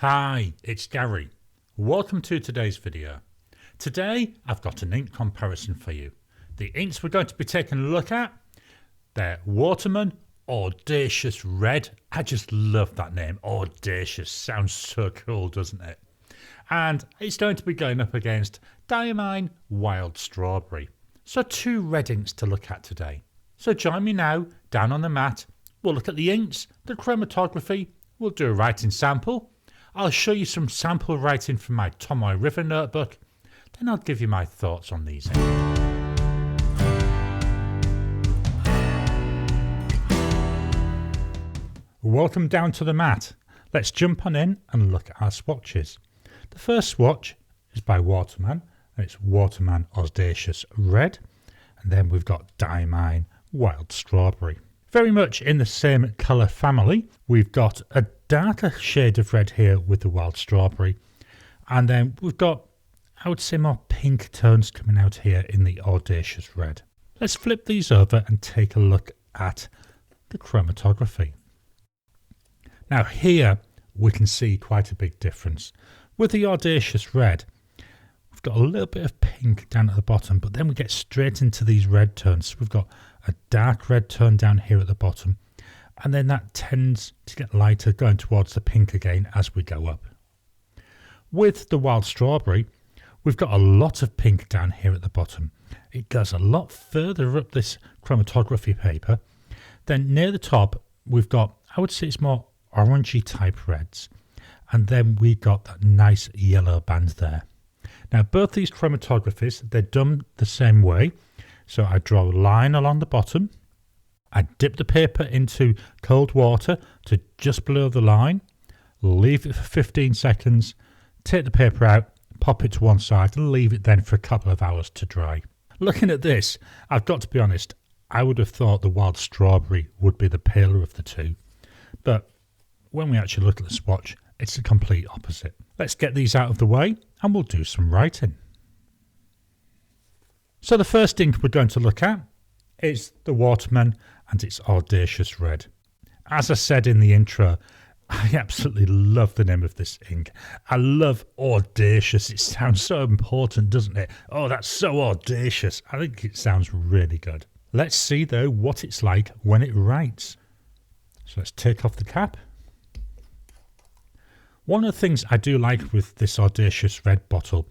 Hi, it's Gary. Welcome to today's video. Today I've got an ink comparison for you. The inks we're going to be taking a look at, they're Waterman Audacious Red. I just love that name, Audacious. Sounds so cool, doesn't it? And it's going to be going up against Diamine Wild Strawberry. So two red inks to look at today. So join me now down on the mat. We'll look at the inks, the chromatography, we'll do a writing sample. I'll show you some sample writing from my Tomoe River notebook, then I'll give you my thoughts on these inks. Welcome down to the mat. Let's jump on in and look at our swatches. The first swatch is by Waterman, and it's Waterman Audacious Red, and then we've got Diamine Wild Strawberry. Very much in the same colour family, we've got a darker shade of red here with the Wild Strawberry, and then we've got, I would say, more pink tones coming out here in the Audacious Red. Let's flip these over and take a look at the chromatography. Now here we can see quite a big difference. With the Audacious Red, we've got a little bit of pink down at the bottom, but then we get straight into these red tones. We've got a dark red tone down here at the bottom, and then that tends to get lighter going towards the pink again as we go up. With the Wild Strawberry, we've got a lot of pink down here at the bottom. It goes a lot further up this chromatography paper. Then near the top, we've got, I would say it's more orangey type reds, and then we got that nice yellow band there. Now both these chromatographies, they're done the same way. So I draw a line along the bottom, I dip the paper into cold water to just below the line, leave it for 15 seconds, take the paper out, pop it to one side and leave it then for a couple of hours to dry. Looking at this, I've got to be honest, I would have thought the Wild Strawberry would be the paler of the two, but when we actually look at the swatch, it's the complete opposite. Let's get these out of the way and we'll do some writing. So the first ink we're going to look at is the Waterman and its Audacious Red. As I said in the intro, I absolutely love the name of this ink. I love audacious. It sounds so important, doesn't it? Oh, that's so audacious. I think it sounds really good. Let's see though what it's like when it writes. So let's take off the cap. One of the things I do like with this Audacious Red bottle,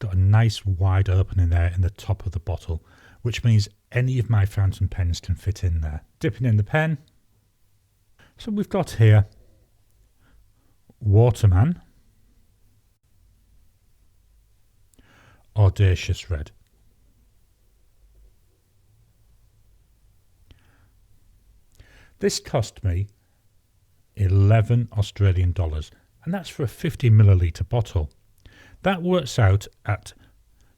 got a nice wide opening there in the top of the bottle, which means any of my fountain pens can fit in there. Dipping in the pen. So we've got here Waterman Audacious Red. This cost me 11 Australian dollars, and that's for a 50 milliliter bottle. That works out at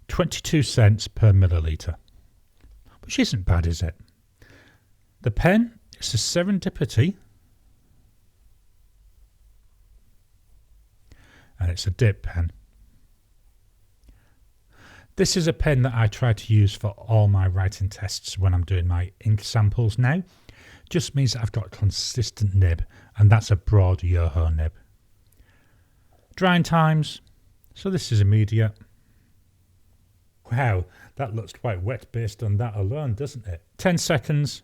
22 cents per milliliter, which isn't bad, is it? The pen is a Serendipity, and it's a dip pen. This is a pen that I try to use for all my writing tests when I'm doing my ink samples now. Just means that I've got a consistent nib, and that's a broad Yoho nib. Drying times. So this is immediate. Wow, that looks quite wet based on that alone, doesn't it? 10 seconds.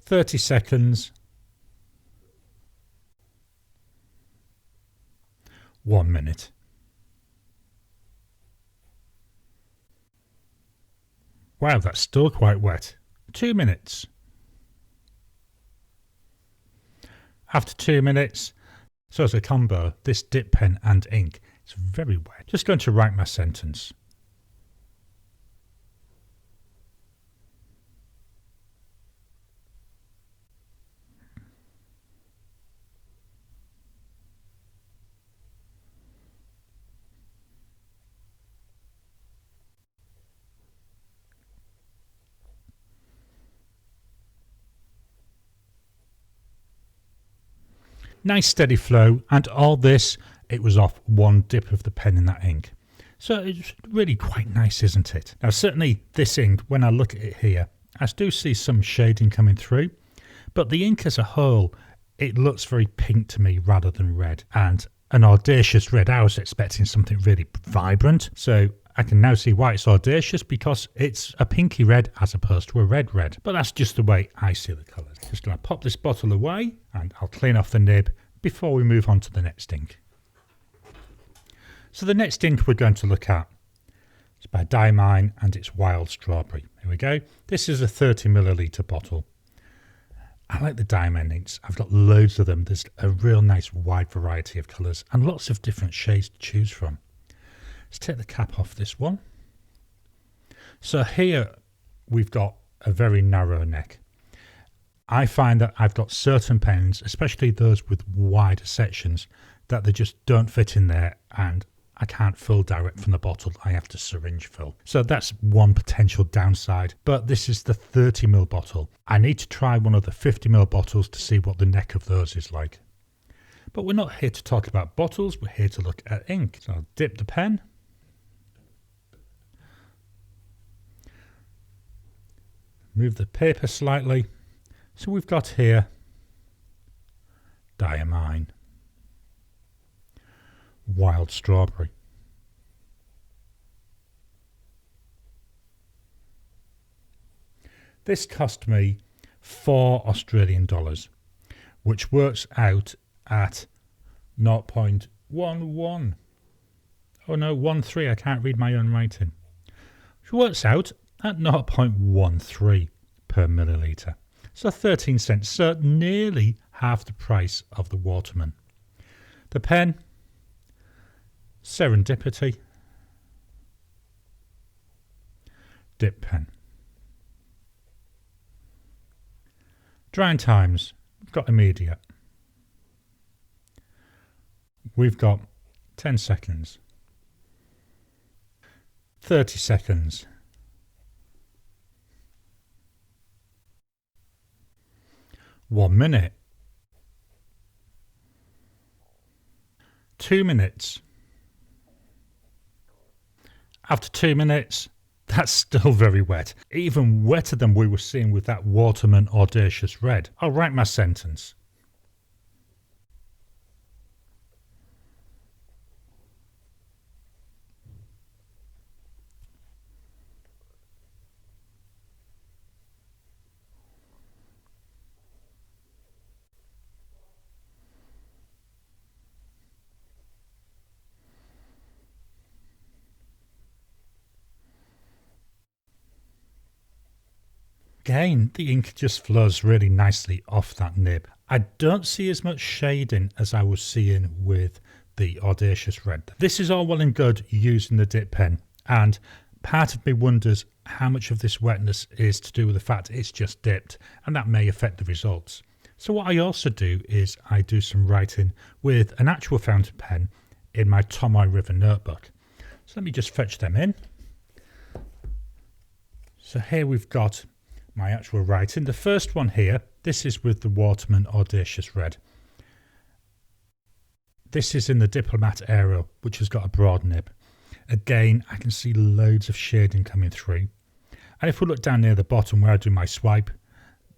30 seconds. 1 minute. Wow, that's still quite wet. 2 minutes. After 2 minutes, so as a combo, this dip pen and ink is very wet. Just going to write my sentence. Nice steady flow, and all this, it was off one dip of the pen in that ink. So it's really quite nice, isn't it? Now certainly this ink, when I look at it here, I do see some shading coming through, but the ink as a whole, it looks very pink to me rather than red. And an audacious red, I was expecting something really vibrant. So I can now see why it's audacious, because it's a pinky red as opposed to a red red. But that's just the way I see the colours. Just going to pop this bottle away and I'll clean off the nib before we move on to the next ink. So the next ink we're going to look at is by Diamine and it's Wild Strawberry. Here we go. This is a 30ml bottle. I like the Diamine inks. I've got loads of them. There's a real nice wide variety of colours and lots of different shades to choose from. Let's take the cap off this one. So here we've got a very narrow neck. I find that I've got certain pens, especially those with wider sections, that they just don't fit in there and I can't fill direct from the bottle. I have to syringe fill. So that's one potential downside. But this is the 30ml bottle. I need to try one of the 50ml bottles to see what the neck of those is like. But we're not here to talk about bottles. We're here to look at ink. So I'll dip the pen. Move the paper slightly. So we've got here Diamine, Wild Strawberry. This cost me $4 Australian, which works out at 0.11. Oh no, 13. I can't read my own writing. Which works out at 0.13 per milliliter. So 13 cents, so nearly half the price of the Waterman. The pen, Serendipity, dip pen. Drying times, we've got immediate. We've got 10 seconds, 30 seconds, 1 minute, 2 minutes. After 2 minutes, that's still very wet. Even wetter than we were seeing with that Waterman Audacious Red. I'll write my sentence. Again, the ink just flows really nicely off that nib. I don't see as much shading as I was seeing with the Audacious Red. This is all well and good using the dip pen, and part of me wonders how much of this wetness is to do with the fact it's just dipped, and that may affect the results. So what I also do is I do some writing with an actual fountain pen in my Tomoe River notebook. So let me just fetch them in. So here we've got my actual writing. The first one here, this is with the Waterman Audacious Red. This is in the Diplomat Aero, which has got a broad nib. Again, I can see loads of shading coming through. And if we look down near the bottom where I do my swipe,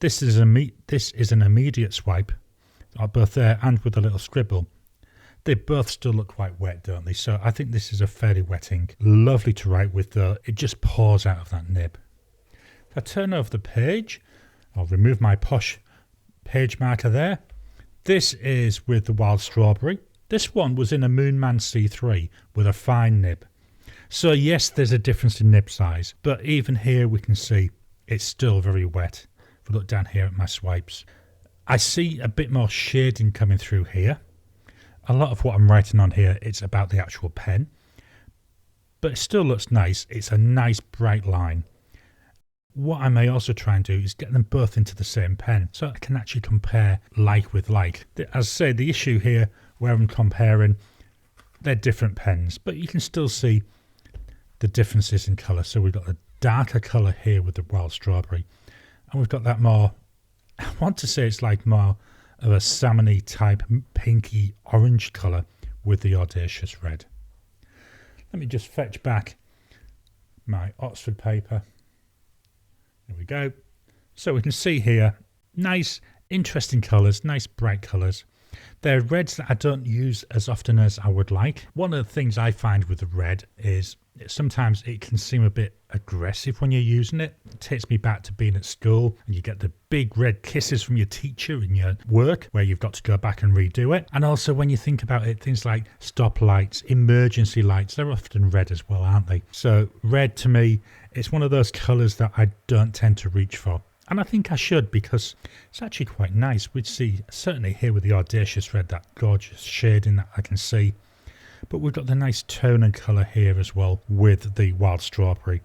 this is an immediate swipe, both there and with a little scribble. They both still look quite wet, don't they? So I think this is a fairly wet ink. Lovely to write with though. It just pours out of that nib. If I turn over the page, I'll remove my posh page marker there. This is with the Wild Strawberry. This one was in a Moonman C3 with a fine nib. So yes, there's a difference in nib size, but even here we can see it's still very wet. If we look down here at my swipes, I see a bit more shading coming through here. A lot of what I'm writing on here, it's about the actual pen, but it still looks nice. It's a nice bright line. What I may also try and do is get them both into the same pen so I can actually compare like with like. As I say, the issue here where I'm comparing, they're different pens, but you can still see the differences in colour. So we've got a darker colour here with the Wild Strawberry, and we've got that more, I want to say it's like more of a salmony type pinky orange colour with the Audacious Red. Let me just fetch back my Oxford paper. There we go. So we can see here, nice Interesting colours, nice bright colours. They're reds that I don't use as often as I would like. One of the things I find with the red is sometimes it can seem a bit aggressive when you're using it. It takes me back to being at school and you get the big red kisses from your teacher in your work where you've got to go back and redo it. And also when you think about it, things like stoplights, emergency lights, they're often red as well, aren't they? So red to me, it's one of those colours that I don't tend to reach for. And I think I should, because it's actually quite nice. We'd see, certainly here with the Audacious Red, that gorgeous shading that I can see. But we've got the nice tone and colour here as well with the Wild Strawberry.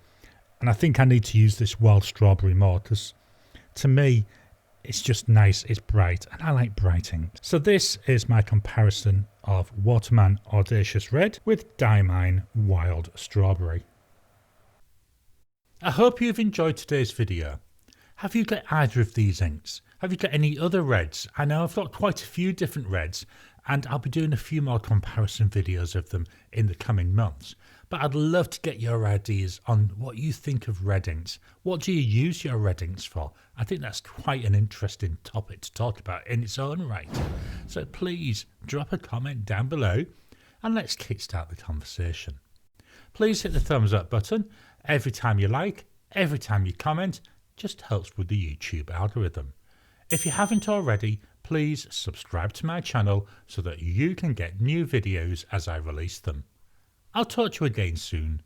And I think I need to use this Wild Strawberry more, because to me, it's just nice, it's bright, and I like bright ink. So this is my comparison of Waterman Audacious Red with Diamine Wild Strawberry. I hope you've enjoyed today's video. Have you got either of these inks? Have you got any other reds? I know I've got quite a few different reds and I'll be doing a few more comparison videos of them in the coming months. But I'd love to get your ideas on what you think of red inks. What do you use your red inks for? I think that's quite an interesting topic to talk about in its own right. So please drop a comment down below and let's kickstart the conversation. Please hit the thumbs up button every time you like, every time you comment. Just helps with the YouTube algorithm. If you haven't already, please subscribe to my channel so that you can get new videos as I release them. I'll talk to you again soon.